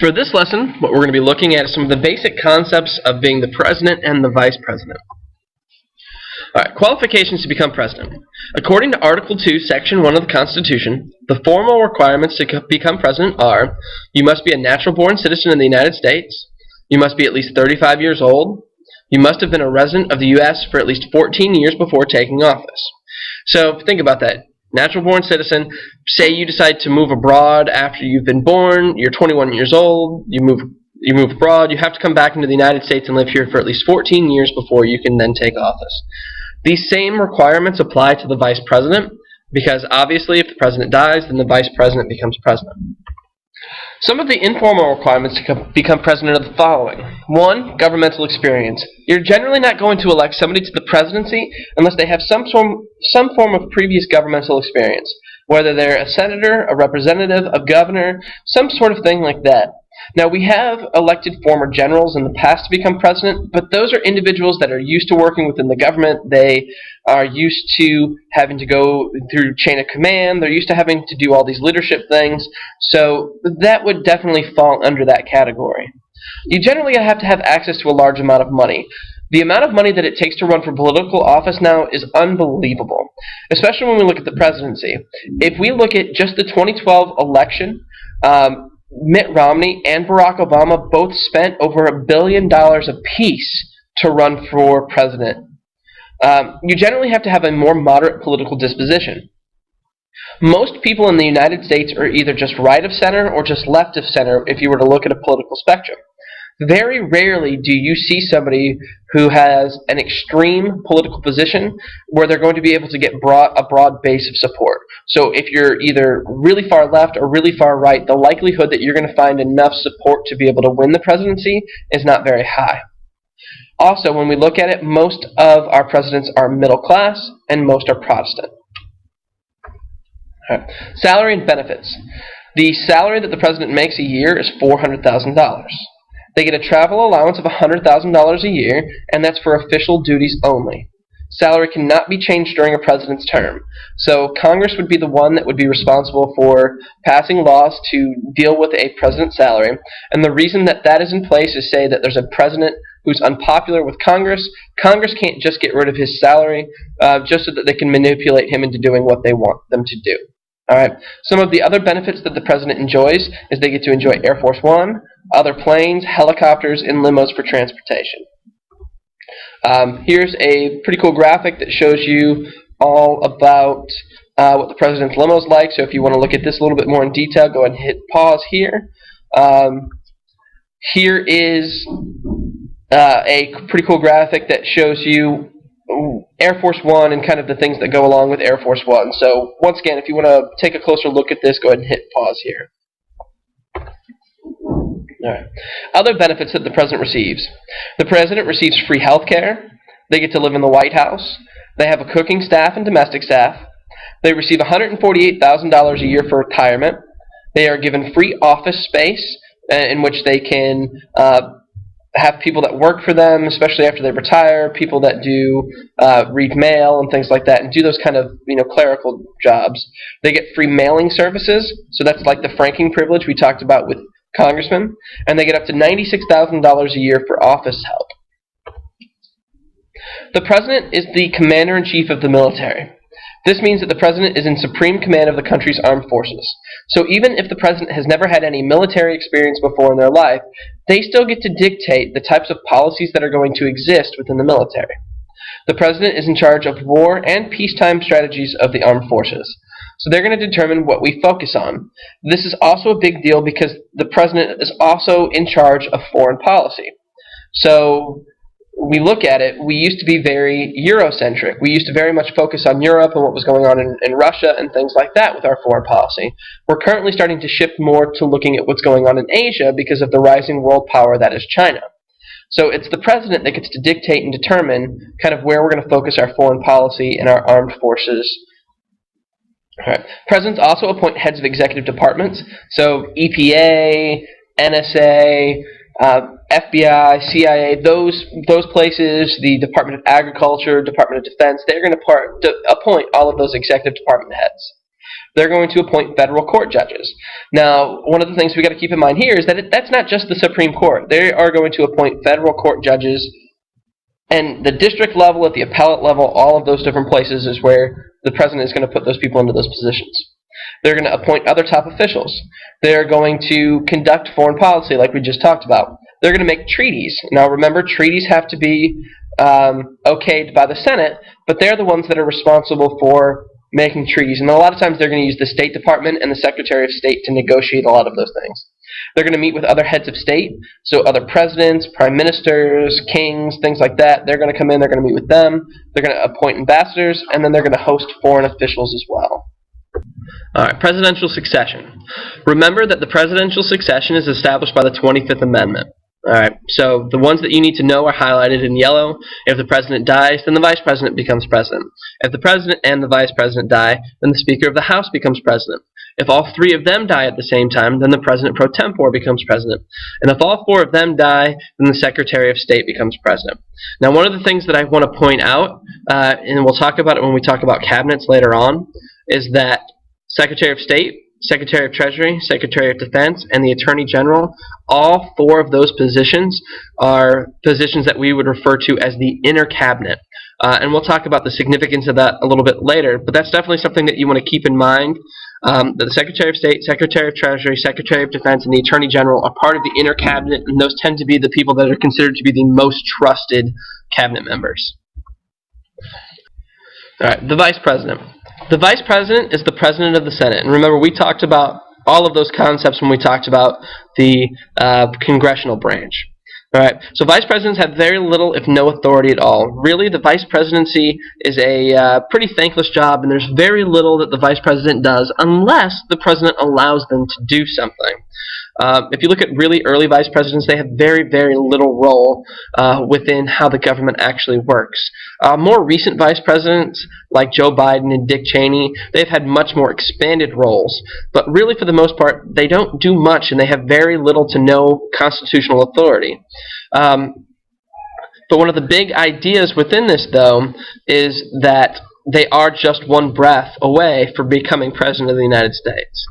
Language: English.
For this lesson, what we're going to be looking at is some of the basic concepts of being the president and the vice president. Alright, qualifications to become president. According to Article 2, Section 1 of the Constitution, the formal requirements to become president are: you must be a natural-born citizen of the United States, you must be at least 35 years old, you must have been a resident of the U.S. for at least 14 years before taking office. So, think about that. Natural-born citizen, say you decide to move abroad after you've been born, you're 21 years old, you move abroad, you have to come back into the United States and live here for at least 14 years before you can then take office. These same requirements apply to the vice president, because obviously if the president dies, then the vice president becomes president. Some of the informal requirements to become president are the following. 1. Governmental experience. You're generally not going to elect somebody to the presidency unless they have some form of previous governmental experience, whether they're a senator, a representative, a governor, some sort of thing like that. Now, we have elected former generals in the past to become president, but those are individuals that are used to working within the government. They are used to having to go through chain of command. They're used to having to do all these leadership things. So that would definitely fall under that category. You generally have to have access to a large amount of money. The amount of money that it takes to run for political office now is unbelievable, especially when we look at the presidency. If we look at just the 2012 election, Mitt Romney and Barack Obama both spent over $1 billion apiece to run for president. You generally have to have a more moderate political disposition. Most people in the United States are either just right of center or just left of center if you were to look at a political spectrum. Very rarely do you see somebody who has an extreme political position where they're going to be able to get a broad base of support. So if you're either really far left or really far right, the likelihood that you're going to find enough support to be able to win the presidency is not very high. Also, when we look at it, most of our presidents are middle class and most are Protestant. All right. Salary and benefits. The salary that the president makes a year is $400,000. They get a travel allowance of $100,000 a year, and that's for official duties only. Salary cannot be changed during a president's term. So Congress would be the one that would be responsible for passing laws to deal with a president's salary. And the reason that that is in place is, say that there's a president who's unpopular with Congress. Congress can't just get rid of his salary just so that they can manipulate him into doing what they want them to do. All right. Some of the other benefits that the president enjoys is they get to enjoy Air Force One, other planes, helicopters, and limos for transportation. Here's a pretty cool graphic that shows you all about what the president's limo is like. So if you want to look at this a little bit more in detail, go ahead and hit pause here. Here is a pretty cool graphic that shows you Air Force One and kind of the things that go along with Air Force One. So once again, if you want to take a closer look at this, go ahead and hit pause here. All right. Other benefits that the president receives. The president receives free health care. They get to live in the White House. They have a cooking staff and domestic staff. They receive $148,000 a year for retirement. They are given free office space in which they can have people that work for them, especially after they retire, people that do read mail and things like that, and do those kind of clerical jobs. They get free mailing services, so that's like the franking privilege we talked about with congressmen, and they get up to $96,000 a year for office help. The president is the commander-in-chief of the military. This means that the president is in supreme command of the country's armed forces. So even if the president has never had any military experience before in their life, they still get to dictate the types of policies that are going to exist within the military. The president is in charge of war and peacetime strategies of the armed forces. So they're going to determine what we focus on. This is also a big deal because the president is also in charge of foreign policy. So we look at it, we used to be very Eurocentric. We used to very much focus on Europe and what was going on in Russia and things like that with our foreign policy. We're currently starting to shift more to looking at what's going on in Asia because of the rising world power that is China. So it's the president that gets to dictate and determine kind of where we're going to focus our foreign policy and our armed forces. All right. Presidents also appoint heads of executive departments. So EPA, NSA, FBI, CIA, those places, the Department of Agriculture, Department of Defense, they're going to appoint all of those executive department heads. they're going to appoint federal court judges. Now, one of the things we got to keep in mind here is that that's not just the Supreme Court. They are going to appoint federal court judges, and the district level, at the appellate level, all of those different places is where the president is going to put those people into those positions. They're going to appoint other top officials. They're going to conduct foreign policy like we just talked about. They're going to make treaties. Now remember, treaties have to be okayed by the Senate, but they're the ones that are responsible for making treaties. And a lot of times they're going to use the State Department and the Secretary of State to negotiate a lot of those things. They're going to meet with other heads of state, so other presidents, prime ministers, kings, things like that. They're going to come in, they're going to meet with them, they're going to appoint ambassadors, and then they're going to host foreign officials as well. Alright, presidential succession. Remember that the presidential succession is established by the 25th Amendment. Alright, so the ones that you need to know are highlighted in yellow. If the president dies, then the vice president becomes president. If the president and the vice president die, then the Speaker of the House becomes president. If all three of them die at the same time, then the president pro tempore becomes president. And if all four of them die, then the Secretary of State becomes president. Now, one of the things that I want to point out, and we'll talk about it when we talk about cabinets later on, is that Secretary of State, Secretary of Treasury, Secretary of Defense, and the Attorney General, all four of those positions are positions that we would refer to as the inner cabinet. And we'll talk about the significance of that a little bit later, but that's definitely something that you want to keep in mind, that the Secretary of State, Secretary of Treasury, Secretary of Defense, and the Attorney General are part of the inner cabinet, and those tend to be the people that are considered to be the most trusted cabinet members. All right, the Vice President. The Vice President is the President of the Senate. And remember, we talked about all of those concepts when we talked about the congressional branch. All right, so Vice Presidents have very little, if no authority at all. Really, the Vice Presidency is a pretty thankless job, and there's very little that the Vice President does unless the President allows them to do something. If you look at really early vice presidents, they have very, very little role within how the government actually works. More recent vice presidents, like Joe Biden and Dick Cheney, they've had much more expanded roles. But really, for the most part, they don't do much, and they have very little to no constitutional authority. But one of the big ideas within this, though, is that they are just one breath away from becoming President of the United States.